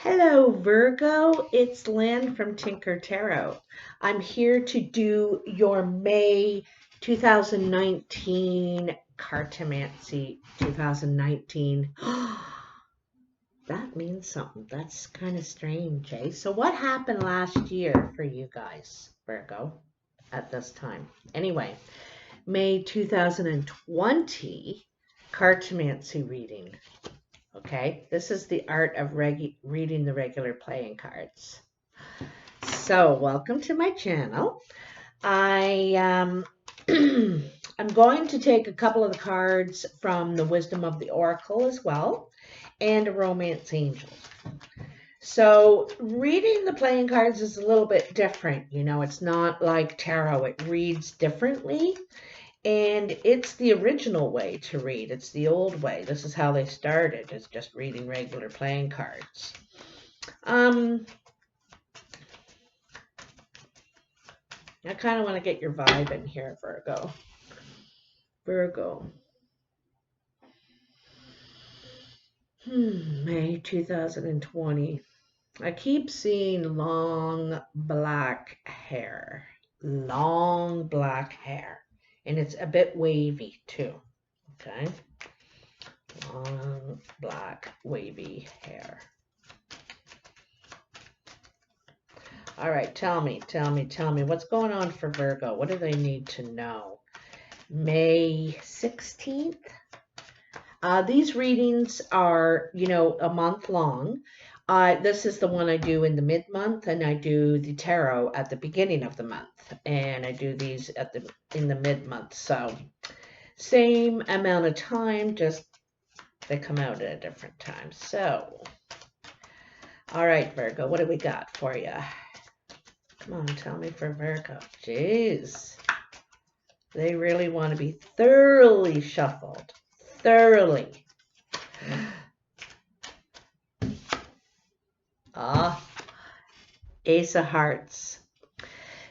Hello, Virgo. It's Lynn from Tinker Tarot. I'm here to do your May 2019 Cartomancy 2019. That means something. That's kind of strange, eh? So what happened last year for you guys, Virgo, at this time? Anyway, May 2020 Cartomancy reading. Okay, this is the art of reading the regular playing cards. So, welcome to my channel. I I'm going to take a couple of the cards from the Wisdom of the Oracle as well, and a Romance Angel. So, reading the playing cards is a little bit different. You know, it's not like tarot. It reads differently. And it's the original way to read. It's the old way. This is how they started, is just reading regular playing cards. I kind of want to get your vibe in here, Virgo. Virgo. May 2020. I keep seeing long black hair. Long black hair. And it's a bit wavy too. Okay. Long black wavy hair. All right, tell me, what's going on for Virgo? What do they need to know? May 16th. These readings are, a month long. This is the one I do in the mid-month, and I do the tarot at the beginning of the month, and I do these in the mid-month. So same amount of time, just they come out at a different time. So, all right, Virgo, what do we got for you? Come on, tell me for Virgo. Jeez. They really want to be thoroughly shuffled. Thoroughly. Ace of Hearts.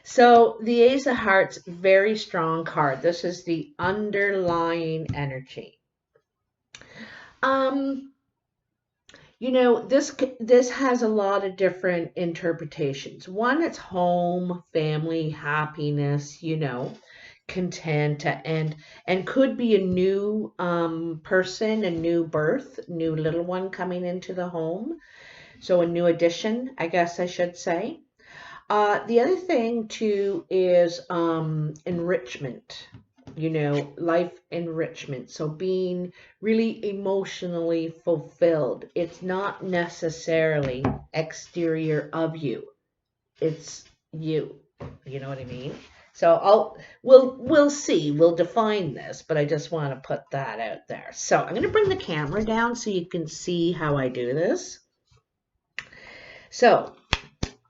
So the Ace of Hearts, very strong card. This is the underlying energy. This has a lot of different interpretations. One, it's home, family, happiness, content, and could be a new person, a new birth, new little one coming into the home. So a new addition, I guess I should say. The other thing too is enrichment. Life enrichment. So being really emotionally fulfilled. It's not necessarily exterior of you. It's you. You know what I mean? So we'll see. We'll define this, but I just want to put that out there. So I'm going to bring the camera down so you can see how I do this. So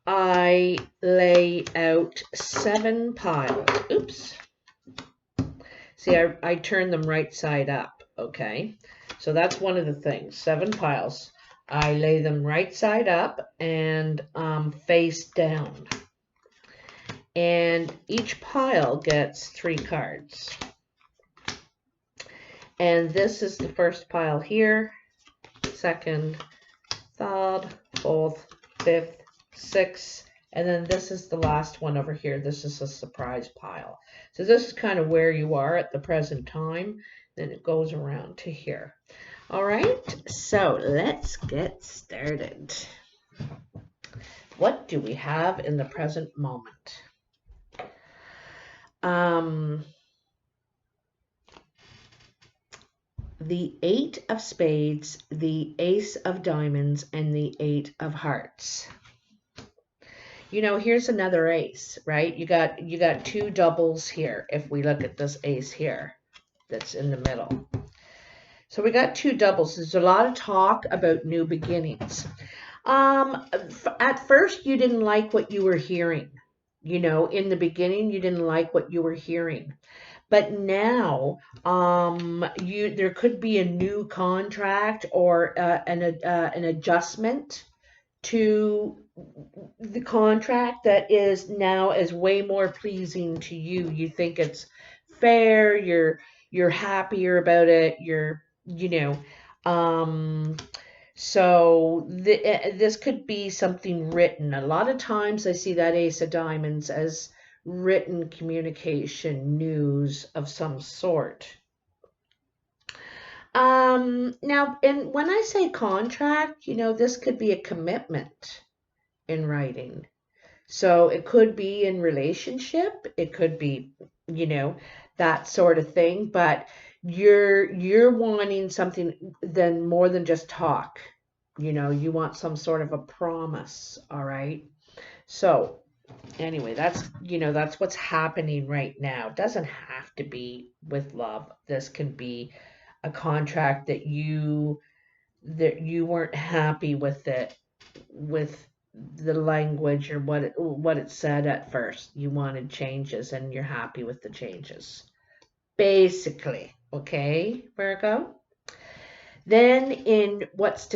I lay out 7 piles. Oops. See, I turn them right side up, okay? So that's one of the things, 7 piles. I lay them right side up and face down. And each pile gets 3 cards. And this is the first pile here, second, third, fourth, fifth, sixth, and then this is the last one over here. This is a surprise pile. So this is kind of where you are at the present time. Then it goes around to here. All right, so let's get started. What do we have in the present moment? The 8 of Spades, the Ace of Diamonds, and the 8 of Hearts. Here's another ace, right? You got 2 doubles here. If we look at this ace here, that's in the middle. So we got 2 doubles. There's a lot of talk about new beginnings. At first, you didn't like what you were hearing. In the beginning, you didn't like what you were hearing. But now, there could be a new contract or an adjustment to the contract that is way more pleasing to you. You think it's fair. You're happier about it. So this could be something written. A lot of times I see that Ace of Diamonds as written communication, news of some sort. Now, and when I say contract, this could be a commitment in writing. So it could be in relationship, it could be, that sort of thing, but you're wanting something then more than just talk. You want some sort of a promise, all right? So anyway, that's what's happening right now. It doesn't have to be with love. This can be a contract that you weren't happy with with the language or what it said at first. You wanted changes and you're happy with the changes. Basically, okay, Virgo? Then in what's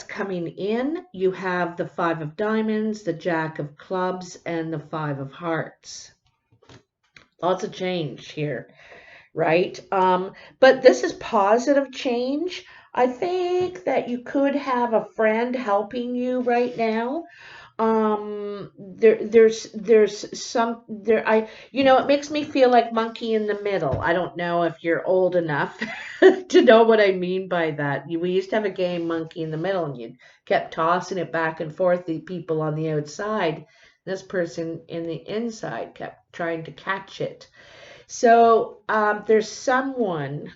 coming in, you have the 5 of Diamonds, the Jack of Clubs, and the 5 of Hearts. Lots of change here, right? But this is positive change. I think that you could have a friend helping you right now. There's some there I it makes me feel like monkey in the middle. I don't know if you're old enough to know what I mean by that. We used to have a game, monkey in the middle, and you kept tossing it back and forth, the people on the outside, this person in the inside kept trying to catch it. So there's someone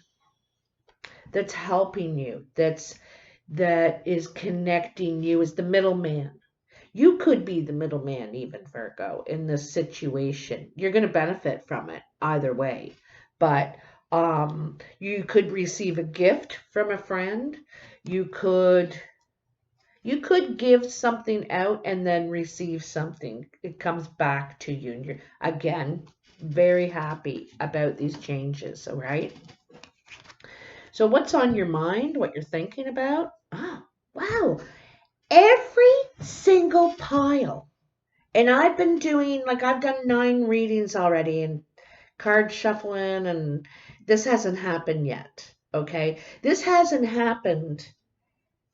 that's helping you, that is connecting you as the middleman. You could be the middleman, even, Virgo, in this situation. You're going to benefit from it either way. But you could receive a gift from a friend. You could give something out and then receive something. It comes back to you. And you're, again, very happy about these changes, all right? So what's on your mind, what you're thinking about? Oh, wow. Every single pile. And I've been doing, I've done 9 readings already and card shuffling, and this hasn't happened yet, okay? This hasn't happened,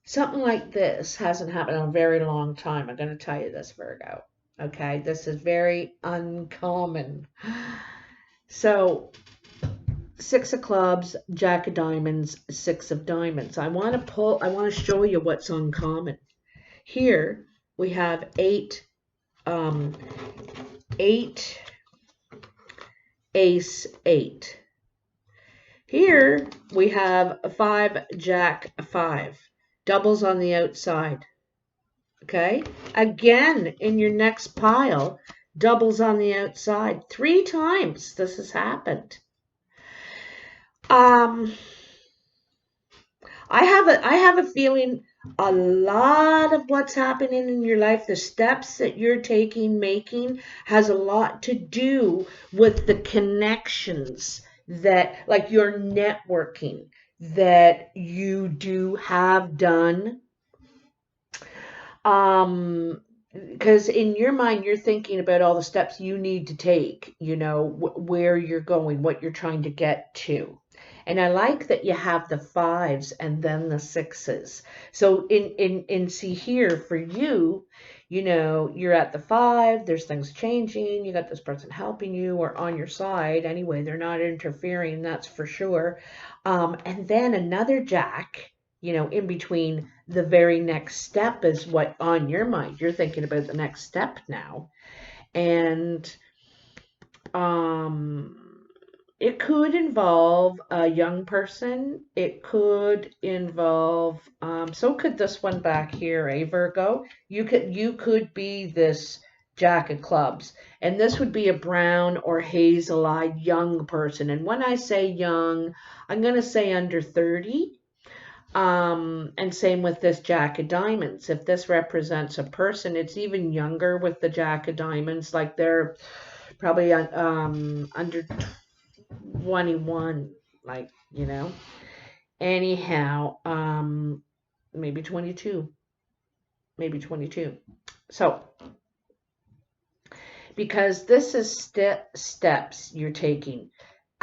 something like this hasn't happened in a very long time. I'm going to tell you this, Virgo, okay? This is very uncommon. So 6 of Clubs, Jack of Diamonds, 6 of Diamonds. I want to show you what's uncommon. Here we have 8 Ace 8. Here we have 5 Jack 5. Doubles on the outside. Okay? Again, in your next pile, doubles on the outside. 3 times this has happened. I have a feeling a lot of what's happening in your life, the steps that you're making, has a lot to do with the connections that, like your networking that you do have done. Because in your mind, you're thinking about all the steps you need to take, where you're going, what you're trying to get to. And I like that you have the 5s and then the 6s. So see here for you, you're at the 5, there's things changing, you got this person helping you or on your side. Anyway, they're not interfering, that's for sure. And then another Jack, in between. The very next step is what on your mind. You're thinking about the next step now. And it could involve a young person. It could involve, so could this one back here, Virgo? You could be this Jack of Clubs. And this would be a brown or hazel-eyed young person. And when I say young, I'm going to say under 30. And same with this Jack of Diamonds. If this represents a person, it's even younger with the Jack of Diamonds. Like they're probably under 21, Anyhow, maybe 22. Maybe 22. So, because this is steps you're taking.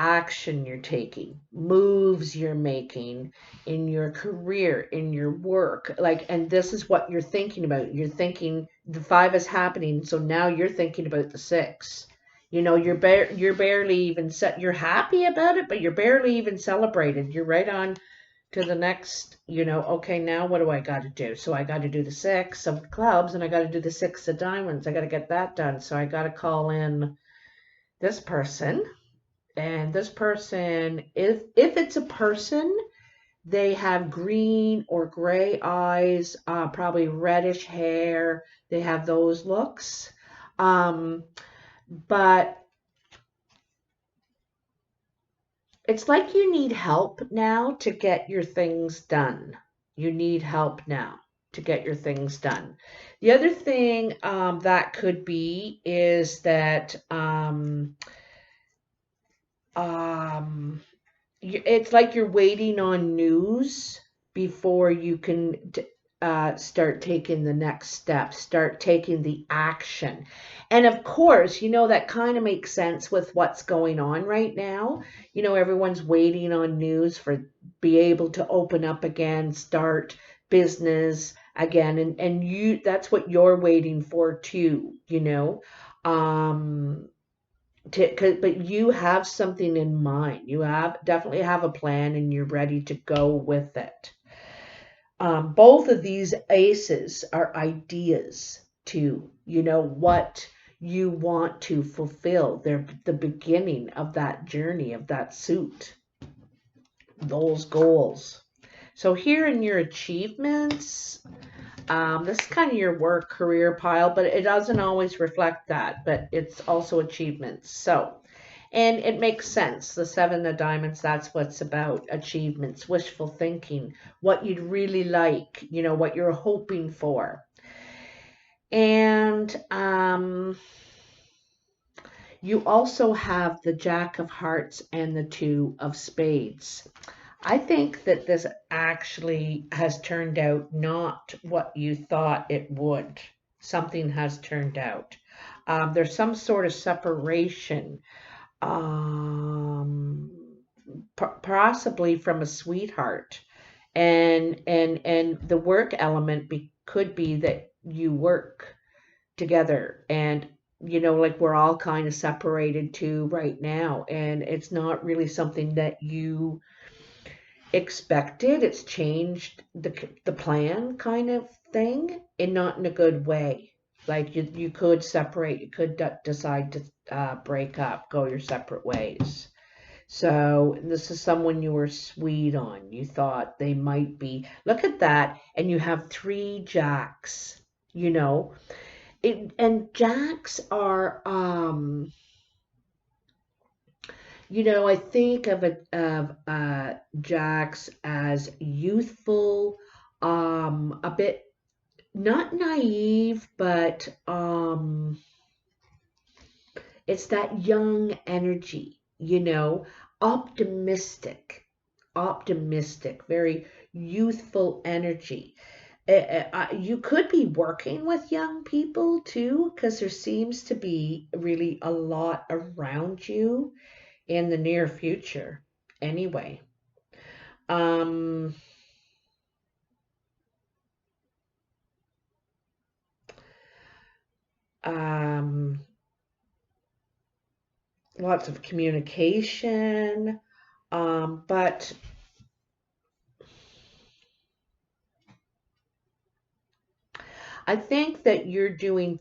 action you're taking, moves you're making in your career, in your work. Like, and this is what you're thinking about. You're thinking the 5 is happening, so now you're thinking about the 6. You know, you're barely even you're happy about it, but you're barely even celebrated. You're right on to the next, you know, okay, now what do I got to do? So I got to do the 6 of clubs, and I got to do the 6 of diamonds. I got to get that done. So I got to call in this person. And this person, if it's a person, they have green or gray eyes, probably reddish hair. They have those looks. But it's like you need help now to get your things done. You need help now to get your things done. The other thing that could be is that it's like you're waiting on news before you can start taking the next step, start taking the action. And of course, you know, that kind of makes sense with what's going on right now. You know, everyone's waiting on news for be able to open up again, start business again. And you, that's what you're waiting for too, you know. But you have something in mind. You definitely have a plan, and you're ready to go with it. Both of these aces are ideas too. You know what you want to fulfill. They're the beginning of that journey, of that suit, those goals. So here in your achievements, this is kind of your work career pile, but it doesn't always reflect that, but it's also achievements. So, and it makes sense. The 7 of diamonds, that's what's about: achievements, wishful thinking, what you'd really like, you know, what you're hoping for. And you also have the Jack of Hearts and the 2 of Spades. I think that this actually has turned out not what you thought it would. Something has turned out. There's some sort of separation, possibly from a sweetheart, and the work element could be that you work together, and you know, like we're all kind of separated too right now, and it's not really something that you expected. It's changed the plan kind of thing, and not in a good way. Like you could separate, you could decide to break up, go your separate ways. So this is someone you were sweet on. You thought they might be. Look at that, and you have 3 jacks. You know, and jacks are you know, I think of Jax as youthful, a bit not naive, but it's that young energy, you know, optimistic, very youthful energy. You could be working with young people too, because there seems to be really a lot around you in the near future anyway. Um, um, Lots of communication, but I think that you're doing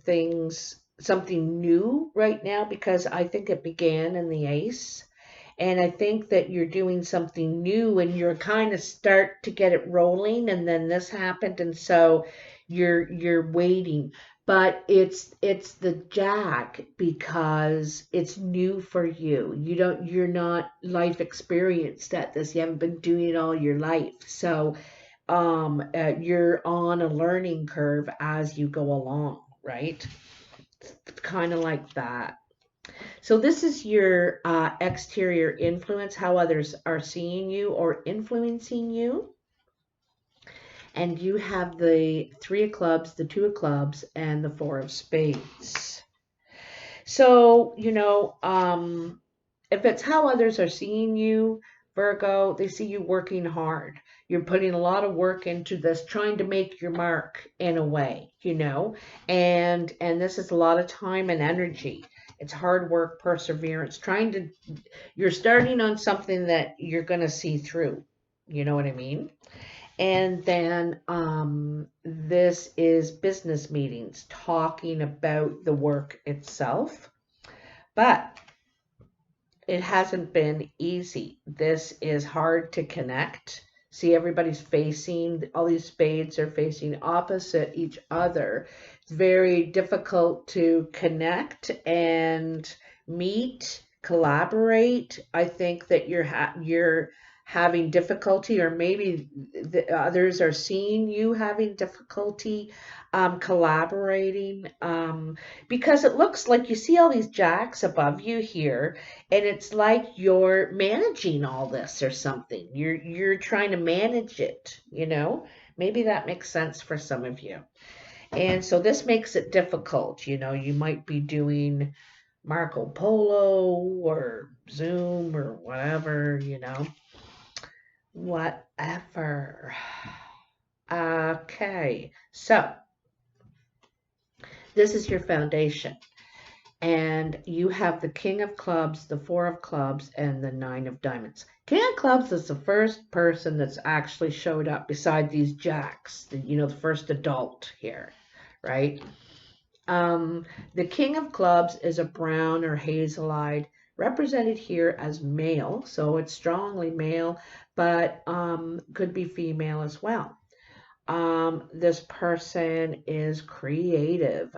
something new right now, because I think it began in the ace. And I think that you're doing something new, and you're kind of start to get it rolling, and then this happened, and so you're waiting. But it's the jack, because it's new for you. You're not life experienced at this. You haven't been doing it all your life. So you're on a learning curve as you go along, right? It's kind of like that. So this is your exterior influence, how others are seeing you or influencing you. And you have the 3 of clubs, the 2 of clubs, and the 4 of spades. So, you know, if it's how others are seeing you, Virgo, they see you working hard. You're putting a lot of work into this, trying to make your mark in a way, and this is a lot of time and energy. It's hard work, perseverance, you're starting on something that you're going to see through. You know what I mean? And then this is business meetings, talking about the work itself. But it hasn't been easy. This is hard to connect. See, everybody's facing, all these spades are facing opposite each other. It's very difficult to connect and meet, collaborate. I think that you're having difficulty, or maybe the others are seeing you having difficulty collaborating, because it looks like you see all these jacks above you here, and it's like you're managing all this or something. You're trying to manage it. Maybe that makes sense for some of you. And so this makes it difficult. You might be doing Marco Polo or Zoom or whatever. Whatever. Okay, so this is your foundation. And you have the King of Clubs, the Four of Clubs, and the Nine of Diamonds. King of Clubs is the first person that's actually showed up beside these jacks, the first adult here, right? The King of Clubs is a brown or hazel-eyed, represented here as male, so it's strongly male, but could be female as well. This person is creative.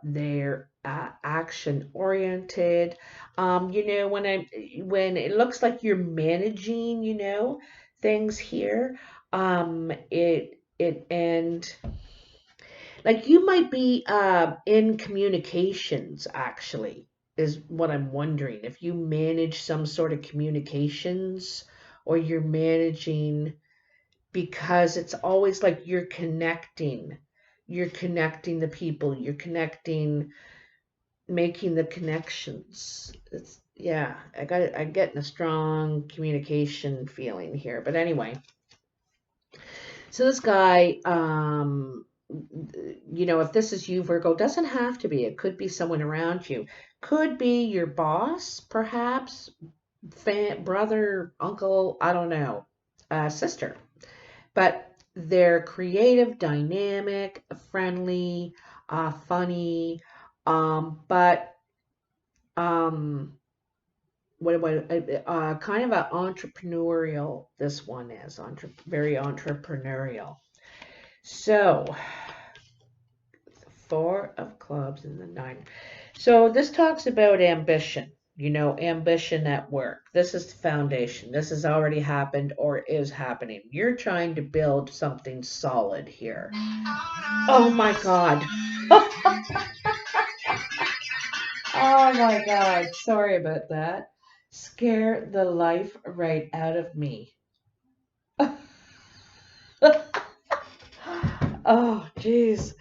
They're action oriented. When it looks like you're managing, things here, and like you might be in communications, actually, is what I'm wondering. If you manage some sort of communications, or you're managing, because it's always like you're connecting the people, making the connections. I'm getting a strong communication feeling here. But anyway, so this guy, if this is you, Virgo, doesn't have to be. It could be someone around you. Could be your boss, perhaps, brother, uncle, I don't know, sister. But they're creative, dynamic, friendly, funny, but kind of an entrepreneurial. This one is very entrepreneurial. So, Four of Clubs and the Nine. So this talks about ambition. Ambition at work. This is the foundation. This has already happened or is happening. You're trying to build something solid here. Oh my God. Oh my God. Sorry about that. Scare the life right out of me. Oh, geez.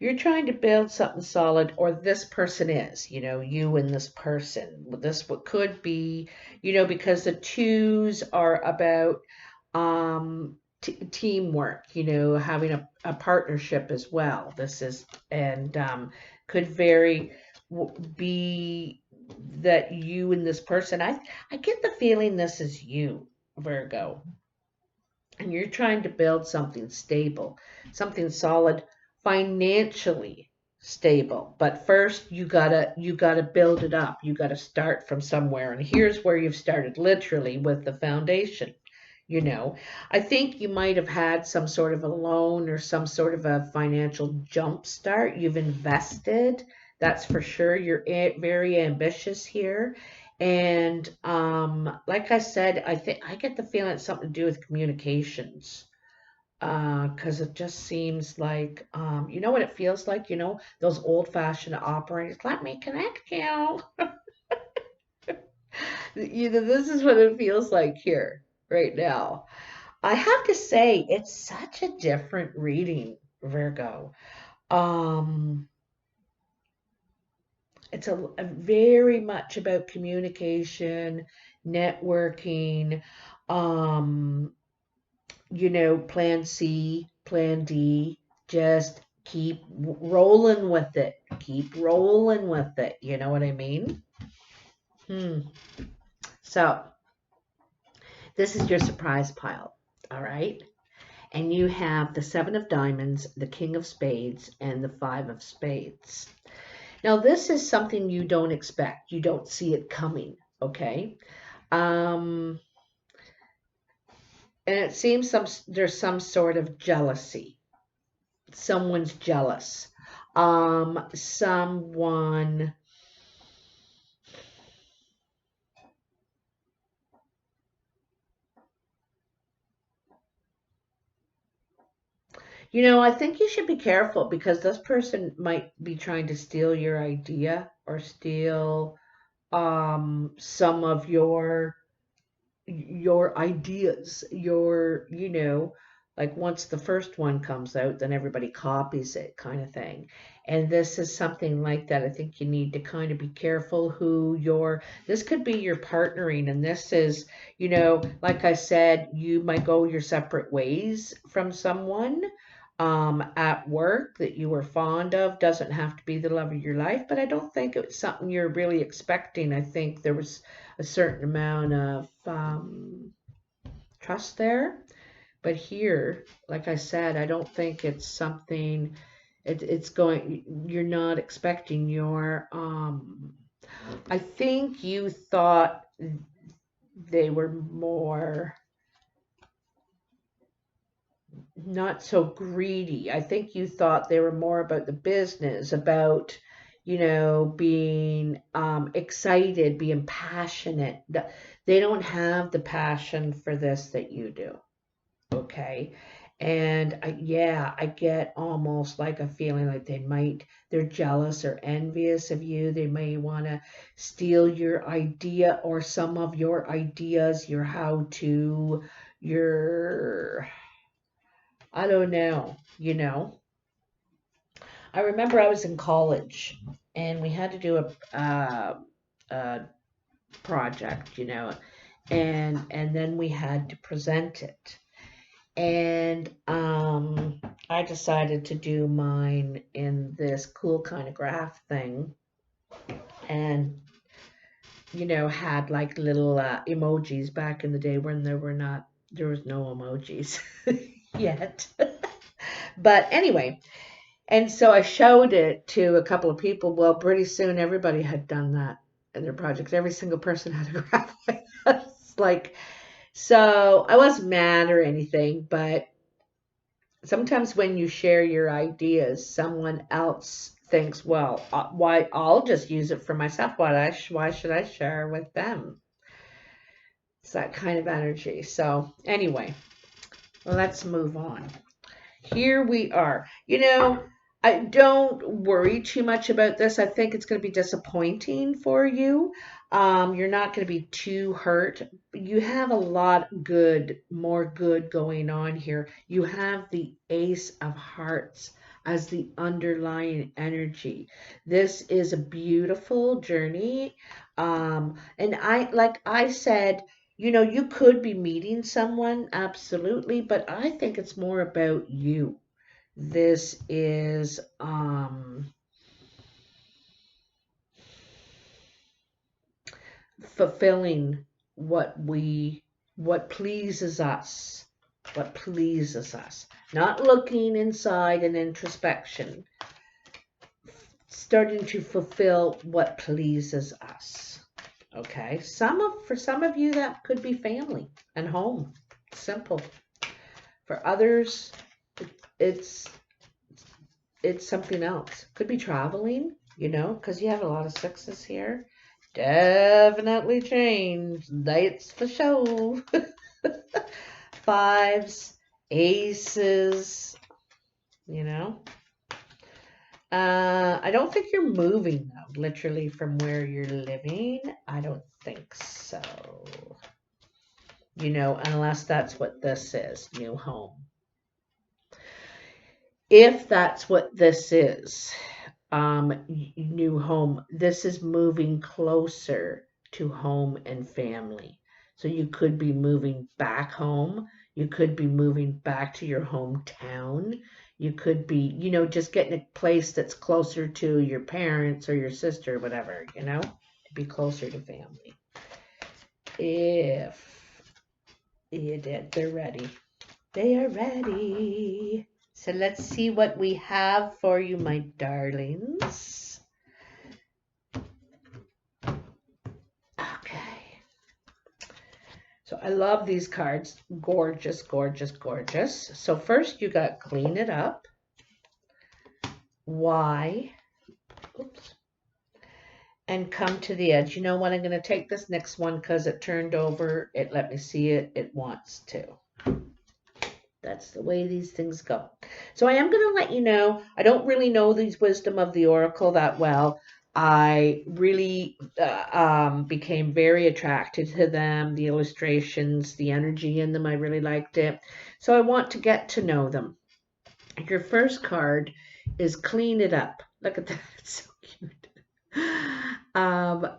You're trying to build something solid, or this person is, you and this person. This what could be, because the twos are about teamwork, having a partnership as well. This is, and could be that you and this person. I get the feeling this is you, Virgo, and you're trying to build something stable, something solid, financially stable. But first you gotta build it up. You gotta start from somewhere. And here's where you've started, literally, with the foundation. I think you might have had some sort of a loan or some sort of a financial jump start. You've invested, that's for sure. You're very ambitious here. And like I said, I get the feeling it's something to do with communications. Because it just seems like, you know what it feels like? Those old-fashioned operators. Let me connect you. This is what it feels like here right now. I have to say, it's such a different reading, Virgo. Um, it's a very much about communication, networking, um, plan C, plan D, just keep rolling with it. Keep rolling with it. You know what I mean? Hmm. So, this is your surprise pile. All right. And you have the Seven of Diamonds, the King of Spades, and the Five of Spades. Now, this is something you don't expect. You don't see it coming. Okay. Um, and it seems there's some sort of jealousy. Someone's jealous. Someone, I think you should be careful because this person might be trying to steal your idea or steal some of your ideas, like once the first one comes out, then everybody copies it kind of thing. And this is something like that. I think you need to kind of be careful this could be your partnering. And this is, like I said, you might go your separate ways from someone at work that you were fond of. Doesn't have to be the love of your life, but I don't think it's something you're really expecting. I think there was a certain amount of trust there. But here, like I said, I don't think it's something, you're not expecting I think you thought they were more, not so greedy. I think you thought they were more about the business, about, being excited, being passionate. They don't have the passion for this that you do. Okay. And yeah, I get almost like a feeling like they're jealous or envious of you. They may want to steal your idea or some of your ideas, your how to, your, I don't know, I remember I was in college and we had to do a project, and then we had to present it. And I decided to do mine in this cool kind of graph thing, and had like little emojis back in the day when there was no emojis yet. But anyway, and so I showed it to a couple of people. Well, pretty soon everybody had done that in their projects. Every single person had a graph like that. It's like, so I wasn't mad or anything, but sometimes when you share your ideas, someone else thinks, well, why I'll just use it for myself. Why should I share with them? It's that kind of energy. So anyway, let's move on. Here we are. I don't worry too much about this. I think it's going to be disappointing for you. You're not going to be too hurt. You have a lot more good going on here. You have the Ace of Hearts as the underlying energy. This is a beautiful journey. And like I said, you could be meeting someone, absolutely, but I think it's more about you. This is fulfilling what pleases us, what pleases us. Not looking inside and introspection, starting to fulfill what pleases us. Okay, for some of you that could be family and home. Simple. For others, it's something else. Could be traveling, because you have a lot of sixes here. Definitely change. That's for sure. Fives, aces, I don't think you're moving, though, literally from where you're living. I don't think so. Unless that's what this is, new home. If that's what this is, new home. This is moving closer to home and family. So you could be moving back home. You could be moving back to your hometown. You could be, just getting a place that's closer to your parents or your sister, or whatever, to be closer to family. If you did, they're ready. They are ready. So let's see what we have for you, my darlings. Okay. So I love these cards. Gorgeous, gorgeous, gorgeous. So first you got clean it up. Why? Oops. And come to the edge. You know what? I'm going to take this next one because it turned over. It let me see it. It wants to. That's the way these things go. So I am going to let you know, I don't really know these Wisdom of the Oracle that well. I really became very attracted to them, the illustrations, the energy in them. I really liked it. So I want to get to know them. Your first card is Clean It Up. Look at that. It's so cute.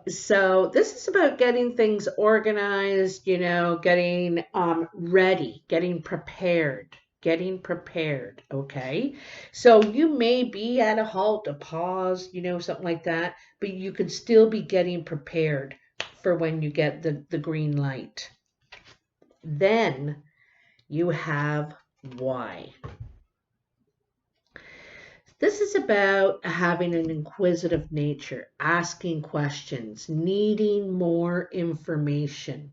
So this is about getting things organized, getting ready, getting prepared, okay? So you may be at a halt, a pause, something like that, but you could still be getting prepared for when you get the green light. Then you have why. This is about having an inquisitive nature, asking questions, needing more information.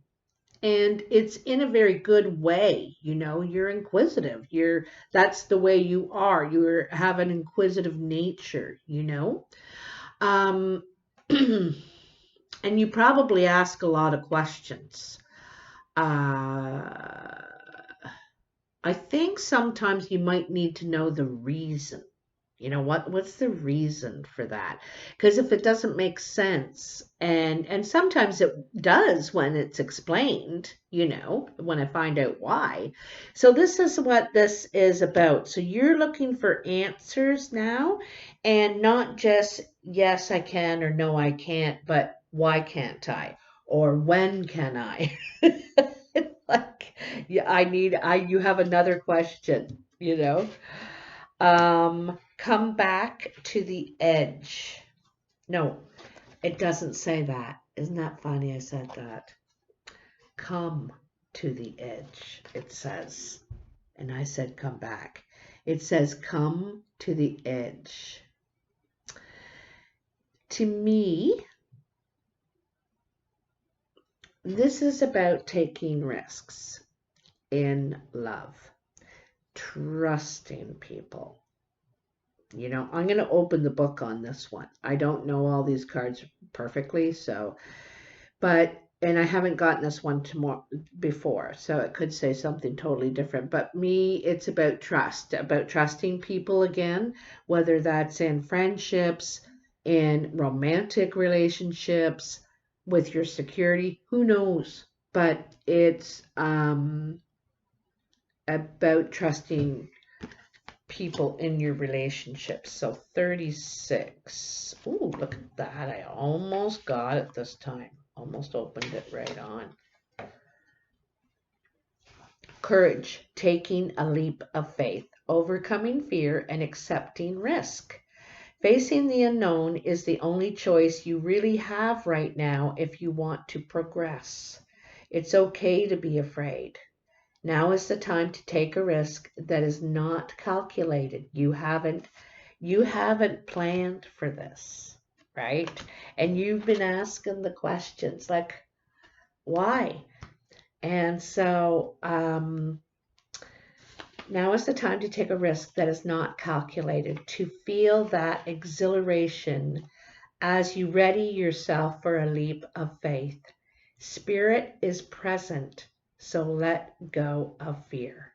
And it's in a very good way, you're inquisitive. That's the way you are. You have an inquisitive nature, and you probably ask a lot of questions. I think sometimes you might need to know the reason. What's the reason for that? Because if it doesn't make sense, and sometimes it does when it's explained, when I find out why. So this is what this is about. So you're looking for answers now, and not just yes I can or no I can't, but why can't I? Or when can I? Like, yeah, you have another question, come back to the edge. No, it doesn't say that. Isn't that funny I said that? Come to the edge, it says. And I said come back. It says come to the edge. To me, this is about taking risks in love, trusting people. I'm going to open the book on this one. I don't know all these cards perfectly, and I haven't gotten this one before, so it could say something totally different. But me, it's about trust, about trusting people again, whether that's in friendships, in romantic relationships, with your security, who knows? But it's about trusting people in your relationships. So 36. Ooh, look at that. I almost got it this time. Almost opened it right on. Courage, taking a leap of faith, overcoming fear and accepting risk. Facing the unknown is the only choice you really have right now if you want to progress. It's okay to be afraid. Now is the time to take a risk that is not calculated. You haven't planned for this, right? And you've been asking the questions like, why? And so now is the time to take a risk that is not calculated, to feel that exhilaration as you ready yourself for a leap of faith. Spirit is present. So let go of fear.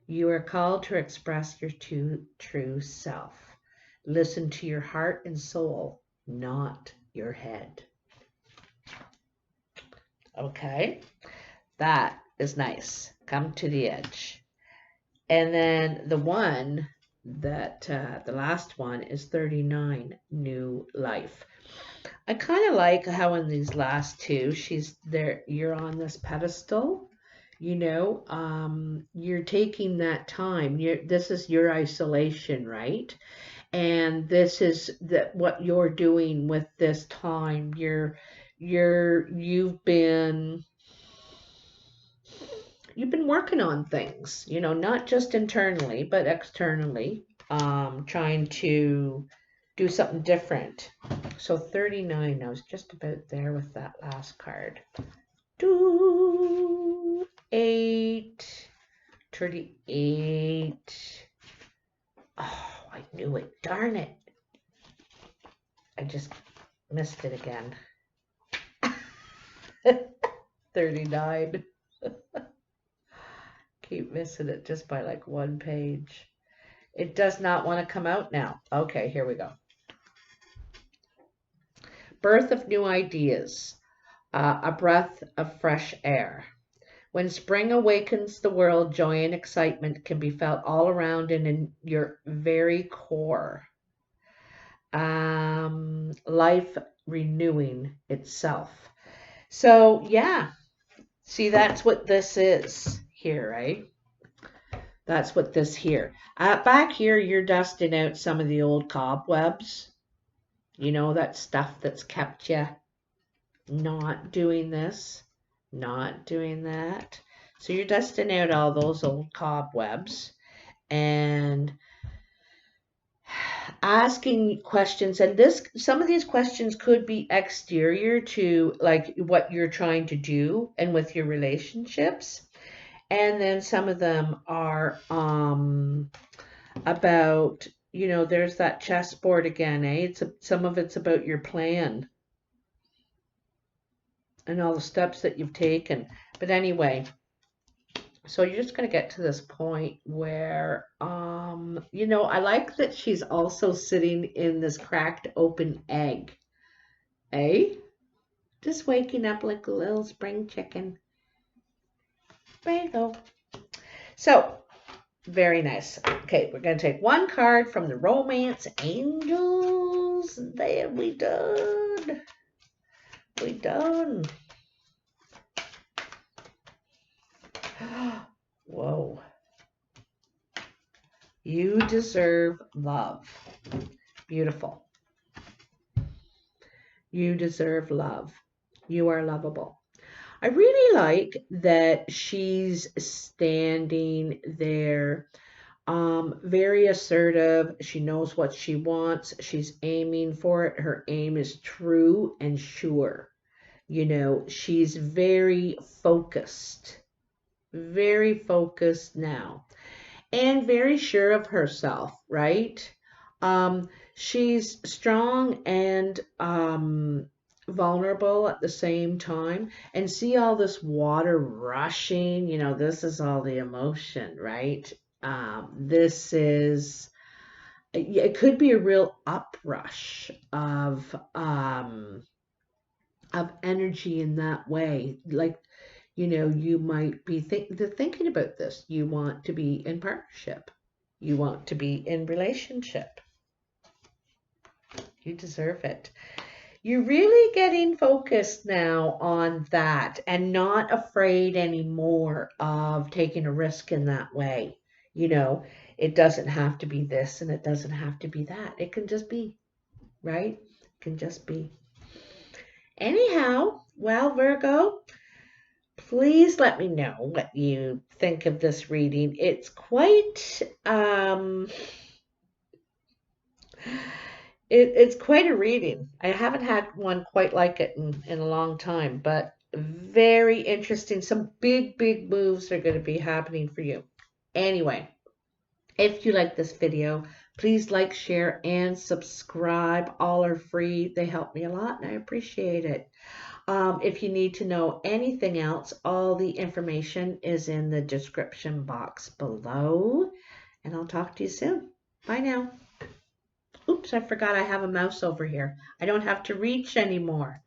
You are called to express your true self. Listen to your heart and soul, not your head. Okay, that is nice. Come to the edge. And then the one that the last one is 39, new life. I kind of like how in these last two, she's there, you're on this pedestal, you're taking that time. This is your isolation, right? And this is what you're doing with this time. You've been working on things, not just internally, but externally, trying to do something different. So 39, I was just about there with that last card. 2, 8, 38. Oh, I knew it. Darn it. I just missed it again. 39. Keep missing it just by like one page. It does not want to come out now. Okay, here we go. Birth of new ideas. A breath of fresh air. When spring awakens the world, joy and excitement can be felt all around and in your very core. Life renewing itself. So, yeah. See, that's what this is here, right? That's what this here. Back here, you're dusting out some of the old cobwebs. That stuff that's kept you not doing this, not doing that. So you're dusting out all those old cobwebs and asking questions. And some of these questions could be exterior to like what you're trying to do and with your relationships. And then some of them are about, there's that chessboard again, eh? Some of it's about your plan and all the steps that you've taken. But anyway, so you're just going to get to this point where, I like that she's also sitting in this cracked open egg. Eh? Just waking up like a little spring chicken. There you go. So, very nice. Okay, we're going to take one card from the Romance Angels. There we done. We done. Whoa. You deserve love. Beautiful. You deserve love. You are lovable. I really like that she's standing there, very assertive. She knows what she wants. She's aiming for it. Her aim is true and sure. She's very focused now, and very sure of herself, right? She's strong and vulnerable at the same time. And see all this water rushing, this is all the emotion, right? It could be a real uprush of energy in that way. Like, you might be thinking about this. You want to be in partnership. You want to be in relationship. You deserve it. You're really getting focused now on that and not afraid anymore of taking a risk in that way. It doesn't have to be this and it doesn't have to be that. It can just be, right? It can just be. Anyhow, well, Virgo, please let me know what you think of this reading. It's quite, it's quite a reading. I haven't had one quite like it in a long time, but very interesting. Some big, big moves are going to be happening for you. Anyway, if you like this video, please like, share, and subscribe. All are free. They help me a lot, and I appreciate it. If you need to know anything else, all the information is in the description box below. And I'll talk to you soon. Bye now. Oops, I forgot I have a mouse over here. I don't have to reach anymore.